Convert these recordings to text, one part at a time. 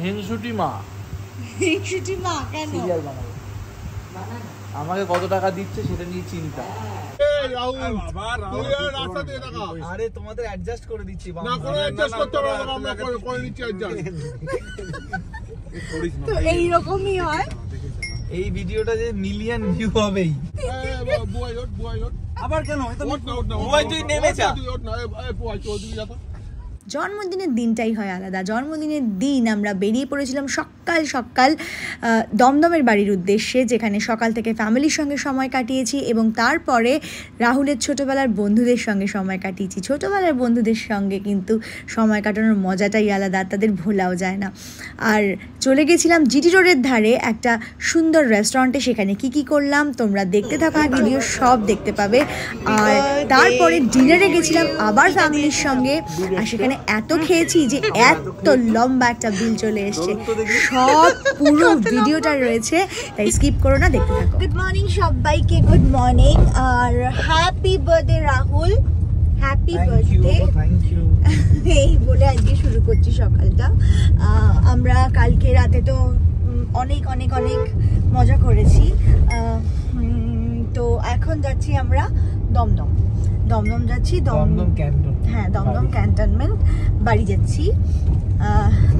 হিংসুটি মা। হিংসুটি মা কেন? সিরিয়াল বানাবো। আমাকে কত টাকা দিচ্ছে সেটা নিয়ে চিন্তা। আরে তোমাদের অ্যাডজাস্ট করে দিচ্ছি। না কোনো অ্যাডজাস্ট করতে হবে না, আমরা করে নিচ্ছি অ্যাডজাস্ট। তো এইরকমই হয়। এই ভিডিওটা যে মিলিয়ন ভিউ হবেই। আবার কেন? তুই নেমে যা। জন্মদিনের দিনটাই হয় আলাদা। জন্মদিনের দিন আমরা বেরিয়ে পড়েছিলাম সকাল সকাল দমদমের বাড়ির উদ্দেশ্যে, যেখানে সকাল থেকে ফ্যামিলির সঙ্গে সময় কাটিয়েছি এবং তারপরে রাহুলের ছোটোবেলার বন্ধুদের সঙ্গে সময় কাটিয়েছি। ছোটোবেলার বন্ধুদের সঙ্গে কিন্তু সময় কাটানোর মজাটাই আলাদা, তাদের ভোলাও যায় না। আর চলে গেছিলাম জিটি রোডের ধারে একটা সুন্দর রেস্টুরেন্টে। সেখানে কি করলাম তোমরা দেখতে থাকো, ভিডিও সব দেখতে পাবে। আর তারপরে ডিনারে গেছিলাম আবার ফ্যামিলির সঙ্গে, আর সেখানে এত খেয়েছি যে এত লম্বা একটা বিল চলে এসছে। সব পুরো ভিডিওটা রয়েছে, তাই স্কিপ করো না, দেখতে থাকো। গুড মর্নিং সবাইকে, গুড মর্নিং আর happy birthday Rahul, happy birthday. এই বলে আজকে শুরু করছি সকালটা। আমরা কালকে রাতে তো অনেক অনেক অনেক মজা করেছি। তো এখন যাচ্ছি আমরা দমদম যাচ্ছি, দমদম ক্যান্টন, হ্যাঁ দমদম ক্যান্টনমেন্ট বাড়ি যাচ্ছি।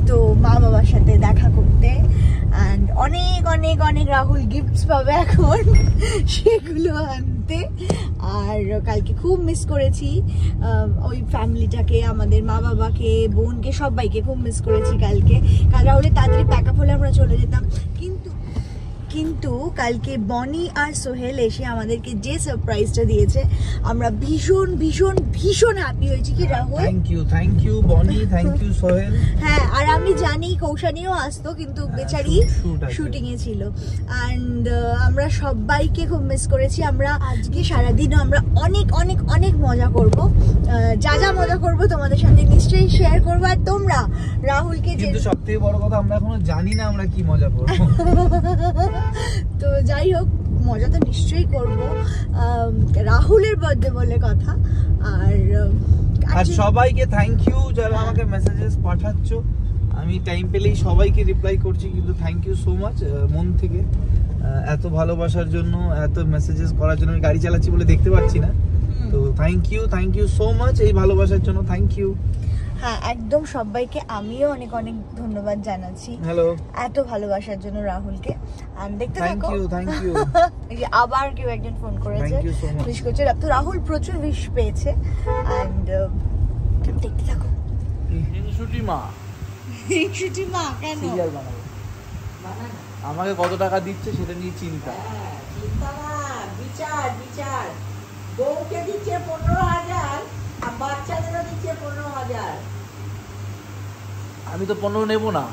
তো মা বাবার সাথে দেখা করতে, অ্যান্ড অনেক অনেক অনেক রাহুল গিফটস পাবে এখন, সেগুলো আনতে। আর কালকে খুব মিস করেছি ওই ফ্যামিলিটাকে, আমাদের মা বাবাকে, বোনকে, সবাইকে খুব মিস করেছি কালকে। কাল রাহুলের তাড়াতাড়ি প্যাক আপ হলে আমরা চলে যেতাম, কিন্তু কালকে বনি আর সোহেল এসে আমাদেরকে যে সারপ্রাইজটা দিয়েছে, আমরা ভীষণ ভীষণ ভীষণ হ্যাপি হয়েছি। কি রাহুল? থ্যাংক ইউ বনি, থ্যাংক ইউ সোহেল। হ্যাঁ, আর আমি জানি কৌশানীও আসতো, কিন্তু বেচারি শুটিং এ ছিল। অ্যান্ড আমরা সবাইকে খুব মিস করেছি। আমরা আজকে সারাদিনও আমরা অনেক অনেক অনেক মজা করব। যা যা মজা করব তোমাদের সাথে নিশ্চয়ই শেয়ার করবো। আর তোমরা রাহুলকে, কিন্তু সবথেকে বড় কথা আমরা এখনো জানি না আমরা কি মজা করব। তো যাই হোক, মজা তো নিশ্চয়ই করব। রাহুলের বার্থডে বলে কথা। আর সবাইকে থ্যাংক ইউ যারা আমাকে মেসেজেস পাঠাচ্ছ। আমি টাইম পেলেই সবাইকে রিপ্লাই করছি, কিন্তু থ্যাংক ইউ সো মাচ মন থেকে এত ভালোবাসার জন্য, এত মেসেজেস করার জন্য। আমি গাড়ি চালাচ্ছি বলে দেখতে পাচ্ছি না, তো থ্যাংক ইউ সো মাচ এই ভালোবাসার জন্য, থ্যাংক ইউ। হ্যাঁ, একদম সবাইকে আমিও অনেক অনেক ধন্যবাদ জানাচ্ছি হ্যালো এত ভালোবাসার জন্য রাহুলকে। আর দেখতে থাকো, থ্যাংক ইউ এই যে আবার কেউ একজন ফোন করেছে, উইশ করছে। তো রাহুল প্রচুর উইশ পেয়েছে। এন্ড দেখতে থাকো। হিংসুটি মা কেন? সিরিয়াল বানাবো। আমাকে কত টাকা দিচ্ছে সেটা নিয়ে চিন্তা। চিন্তা না, বিচার। বউকে দিচ্ছে 15,000 আর বাচ্চাদেরও দিচ্ছে 15,000। আমি তো 15 নেবো না।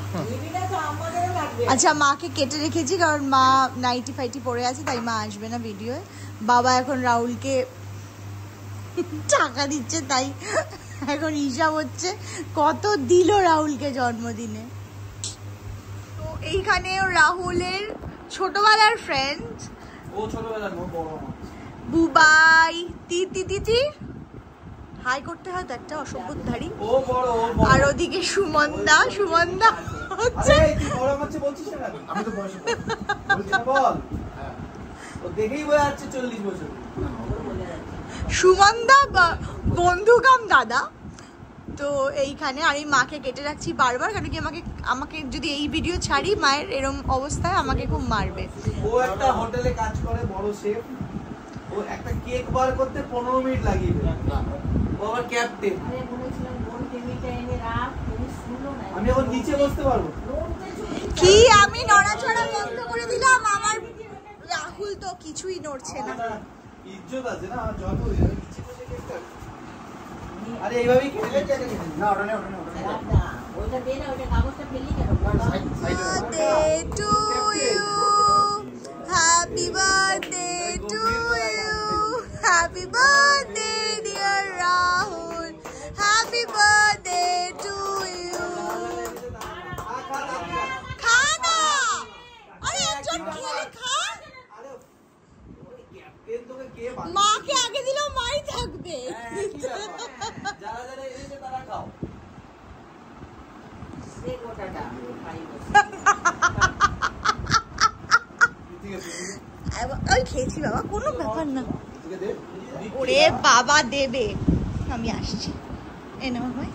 আচ্ছা, মাকে কেটে রেখেছি কারণ মা নাইটি ফাইটি পরে আছে, তাই মা আসবে না ভিডিওয়ে। বাবা এখন রাহুলকে টাকা দিচ্ছে, তাই এখন হিসাব হচ্ছে কত দিল রাহুলকে জন্মদিনে। তো এইখানে রাহুলের ছোটবেলার ফ্রেন্ড, ও ছোটবেলার বড় বুবাই, তিতি হাই করতে হয় তো একটা অসভ্যধারী। ও বড় আর ওদিকে সুমনদা হচ্ছে। তুই বড় হচ্ছে বলছিস না? আমি তো বয়স বলছি না, বল। ও দেখেই বোঝা যাচ্ছে 40 বছর। সুমনদা বন্ধু কাম দাদা। তো এইখানে আমি মাকে কেটে রাখছি বারবার, কারণ কি আমাকে যদি এই ভিডিও ছাড়ি মায়ের এরকম অবস্থায় আমাকে খুব মারবে। ও একটা হোটেলে কাজ করে, বড় শেফ। ও একটা কেক বার করতে 15 মিনিট লাগিয়ে দেয়। ও আবার ক্যাপ্টেন। আমি এখন নিচে বসতে পারবো কি? আমি নড়াচড়া বন্ধ করে দিলাম, আমার রাহুল তো কিছুই নড়ছে না। ইজ্জত আছে না যত নিচে বসে কেক কাট। আরে এইভাবেই খেলে না, ওটা না ওটা দে না, ওটা কাগজটা ফেললি কেন? Birthday to you, happy birthday to you, happy birthday dear Rahul, happy birthday to you. খা না, আরে একজন খেলে খা। মাকে আগে দিলেও মাই থাকবে। যারা যারা এনেছে তারা খাও। ওই খেয়েছি বাবা, কোনো ব্যাপার না। ওরে বাবা দেবে, আমি আসছি। এ নাও ভাই,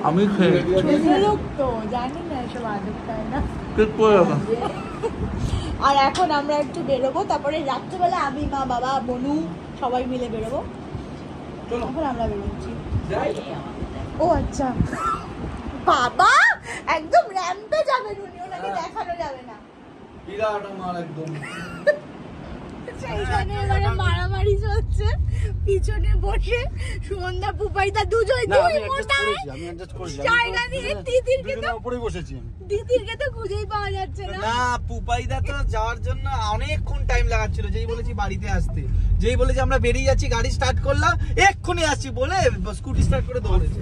আমি খেয়ে লোক তো জানি না এসব আদব তাই না। ঠিক করে রাখা। আর এখন আমরা একটু বেরোবো, তারপরে রাত্রেবেলা আমি, মা, বাবা, বনু সবাই মিলে বেরোবো। এখন আমরা বেরোচ্ছি। ও আচ্ছা, বাবা একদম র্যাম্পে যাবেন উনি, ওনাকে দেখানো যাবে না। বিরাট আমার একদম। সেইখানে এবারে মারামারি চলছে পিছনে বসে, সুমনদা পুপাইদা দুই মোটায় জায়গা নিয়ে দিদিরকে তো খুঁজেই পাওয়া যাচ্ছে না। না, পুপাইদা তো যাওয়ার জন্য অনেকক্ষণ টাইম লাগাচ্ছিল। যেই বলেছি বাড়িতে আসতে, যেই বলেছি আমরা বেরিয়ে যাচ্ছি, গাড়ি স্টার্ট করলাম, এক্ষুনি আসছি বলে স্কুটি স্টার্ট করে দৌড়েছে।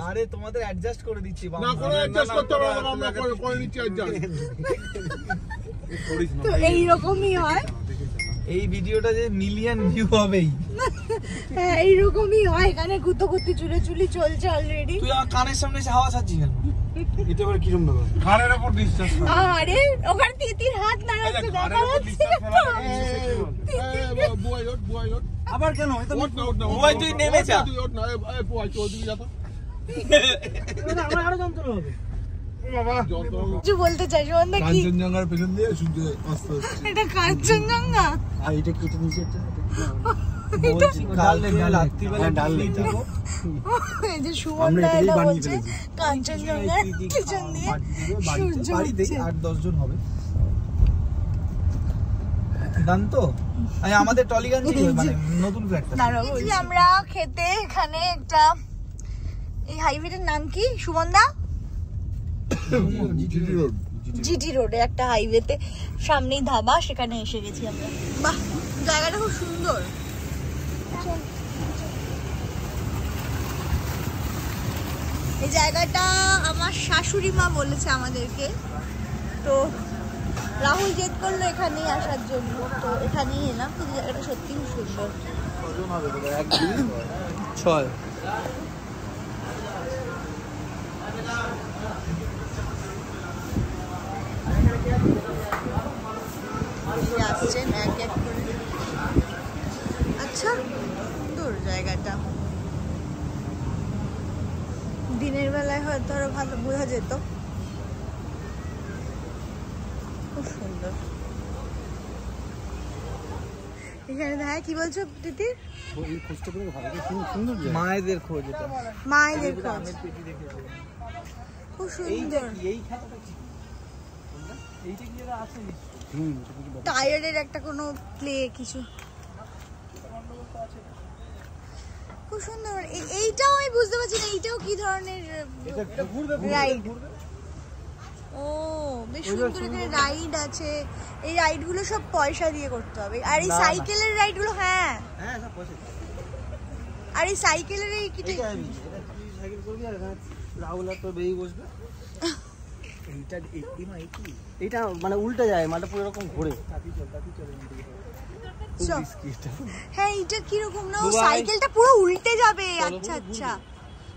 আরে তোমাদের অ্যাডজাস্ট করে দিচ্ছি। না কোনো অ্যাডজাস্ট করতে হবে না, আমরা করে নিচ্ছি অ্যাডজাস্ট। তো এইরকমই হয়, এই ভিডিওটা যে মিলিয়ন ভিউ হবেই। হ্যাঁ এইরকমই হয়। এখানে গুতোগুতি চুলি চলছে অলরেডি। তুই আমার কানের সামনে এসে হাওয়া ছাড়ছিস কেন? এটা আবার কিরম ব্যাপার? ঘাড়ের উপর নিঃশ্বাস ফেলা। আরে ওখানে তিতির হাত নাড়াচ্ছে, দেখা যাচ্ছে বুয়াই আবার কেন? ওঠ না, ওঠ না, বুয়াই তুই নেমে যা। তুই ওঠ না, এই বুয়াই তুই ওদিকে যা তো। আমার আরো যন্ত্রণা হবে। বাবা কিছু বলতে চাই সুমনদা? কি কাঞ্চনজঙ্ঘার পেছন দিয়ে সূর্য অস্ত হচ্ছে। এটা কাঞ্চনজঙ্ঘা? আর এটা কেটে নিচে একটা বলছি কালকে রাত্রিবেলা ডাললেই থাকো। এই যে সুমনদা এটা বলছে কাঞ্চনজঙ্ঘার পিছন দিয়ে সূর্য উঠছে। 8-10 জন হবে। গান তো আমাদের টলিগঞ্জ মানে নতুন ফ্ল্যাটটা। বলছি আমরা খেতে এখানে একটা, এই হাইওয়েটার নাম কি সুমনদা? জিটি রোডে একটা হাইওয়েতে সামনেই ধাবা, সেখানে এসে গেছি আমরা। বাহ, জায়গাটা খুব সুন্দর। এই জায়গাটা আমার শাশুড়ি মা বলেছে আমাদেরকে, তো রাহুল জেদ করলো এখানেই আসার জন্য, তো এখানেই এলাম। কিন্তু জায়গাটা সত্যি খুব সুন্দর। কজন হবে তোদের? 1, 2, 6। আসছেন এক এক করে। আচ্ছা সুন্দর জায়গাটা, দিনের বেলায় হয়তো আরো ভালো বোঝা যেত। খুব সুন্দর। এখানে হ্যাঁ কি বলছো দিদি? মায়েদের খোঁজ এটা। মায়েদের খোঁজ খুব সুন্দর। এইটা কি এরা আছে? টায়ারের একটা কোনো প্লে কিছু খুব সুন্দর। এইটাও আমি বুঝতে পারছি না, এইটাও কি ধরনের রাইড? ও বেশ সুন্দর, এখানে রাইড আছে। এই রাইড গুলো সব পয়সা দিয়ে করতে হবে। আর এই সাইকেলের রাইড গুলো, হ্যাঁ হ্যাঁ সব পয়সা। আর এই সাইকেলের এই কি এটা তুই সাইকেল করবি আর রাহুল আর তোর বেবি বসবে। এইটা মানে উল্টে যায়, মানে পুরো এরকম ঘোরে। হ্যাঁ এইটা কিরকম না, সাইকেলটা পুরো উল্টে যাবে। আচ্ছা আচ্ছা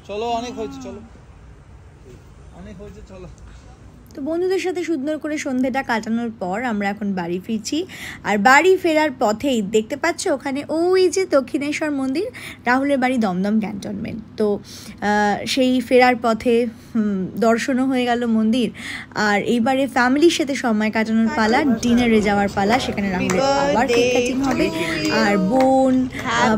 চলো, অনেক হয়েছে, চলো অনেক হয়েছে, চলো। তো বন্ধুদের সাথে সুন্দর করে সন্ধ্যেটা কাটানোর পর আমরা এখন বাড়ি ফিরছি। আর বাড়ি ফেরার পথেই দেখতে পাচ্ছ ওখানে ওই যে দক্ষিণেশ্বর মন্দির, রাহুলের বাড়ি দমদম ক্যান্টনমেন্ট। তো সেই ফেরার পথে দর্শনও হয়ে গেল মন্দির। আর এইবারে ফ্যামিলির সাথে সময় কাটানোর পালা, ডিনারে যাওয়ার পালা। সেখানে রাহুলের আবার কেক কাটিং হবে। আর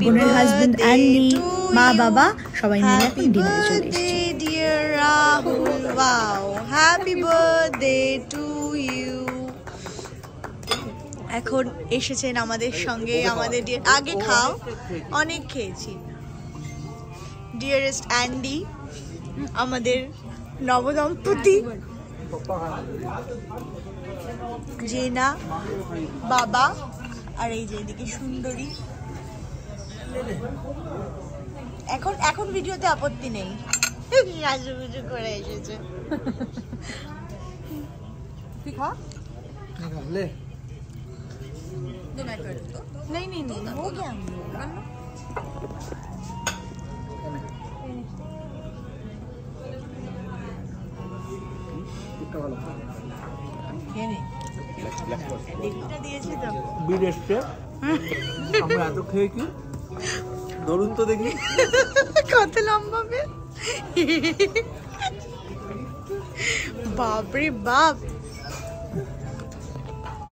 বোনের হাজবেন্ড অ্যান্ডি, মা বাবা সবাই মিলে এখন ডিনারে চলে এসেছি। Dear Rahul, wow, happy birthday to you. এখন এসেছেন আমাদের সঙ্গে আমাদের আগে খাও, অনেক খেয়েছি। ডিয়ারেস্ট অ্যান্ডি, আমাদের নবদম্পতি, জেনা, বাবা, আর এই যে এদিকে সুন্দরী। এখন ভিডিওতে আপত্তি নেই, রাজুগুজু করে এসেছে। তুই খা, লে দু মিনিট नहीं नहीं नहीं हो गया বিড এসছে আমরা এত খেয়েছি ধরুন তো দেখি কত লম্বা বেল বাপরে বাপ